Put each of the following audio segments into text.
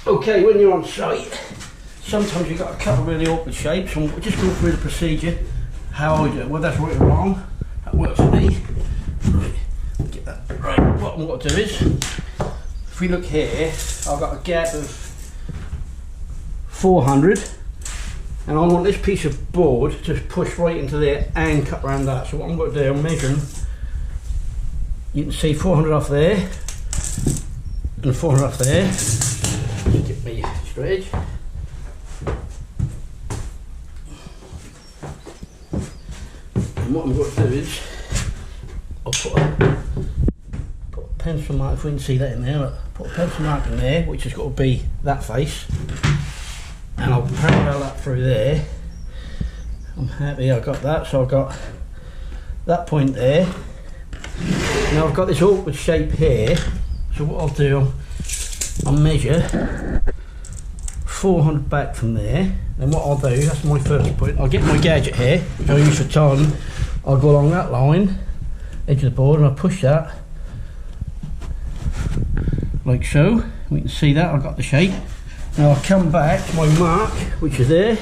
Okay, when you're on site, sometimes you've got a couple of really awkward shapes, and we'll just go through the procedure, how I do it. Well, that's right or wrong, that works for me. Right, get that right. What I'm going to do is, if we look here, I've got a gap of 400, and I want this piece of board to push right into there and cut around that. So what I'm going to do, I'm measuring, you can see 400 off there, and 400 off there. Just get me straight edge. And what I'm going to do is, I'll put a pencil mark, if we can see that in there, look, put a pencil mark in there, which has got to be that face, and I'll parallel that through there. I'm happy I got that, so I've got that point there. Now I've got this awkward shape here, so what I'll do, I'll measure 400 back from there, and what I'll do, that's my first point, I'll get my gadget here, which I use for ton, I'll go along that line, edge of the board, and I'll push that, like so. We can see that, I've got the shape. Now I'll come back to my mark, which is there,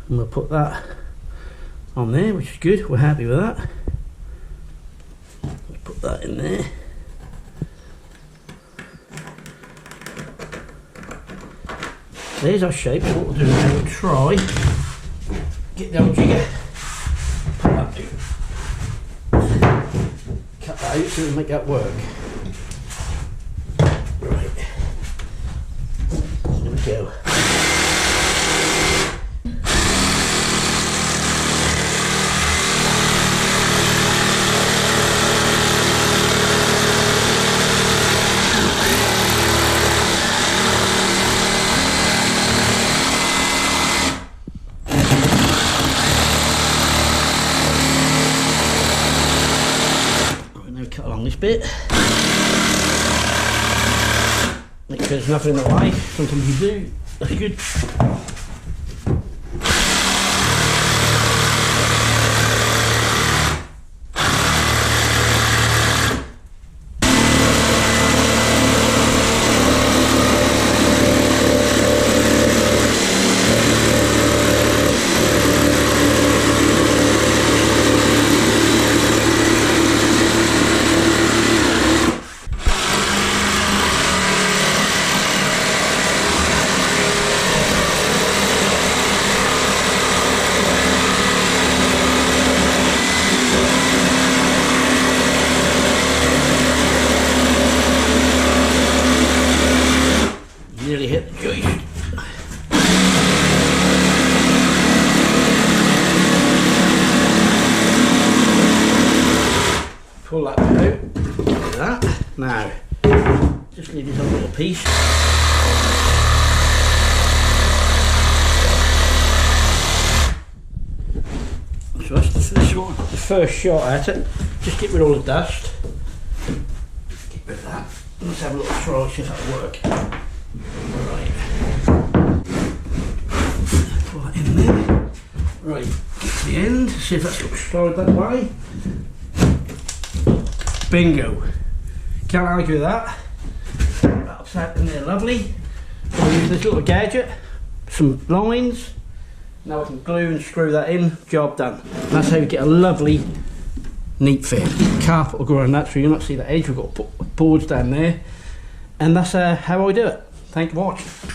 and we'll put that on there, which is good, we're happy with that. Let's put that in there. There's our shape. So what we'll do now, we'll try, get the old jigger, put that out, cut that out so we make that work. Right, there we go. Cut along this bit. Make sure there's nothing in the way. Sometimes you do. That's good. Nearly hit the joist. Pull that out, like that. Now, just need this other little piece. So that's the first shot at it. Just get rid of all the dust. Get rid of that. Let's have a little try, see if that'll work. Right, pull that in there. Right, get to the end, see if that's got to slide that way. Bingo. Can't argue with that. That'll sat in there lovely. I'll use this little gadget, some lines. Now I can glue and screw that in, job done. And that's how you get a lovely, neat fit. Carpet will go around that so you'll not see the edge. We've got to put boards down there. And that's how I do it. Thank you for watching.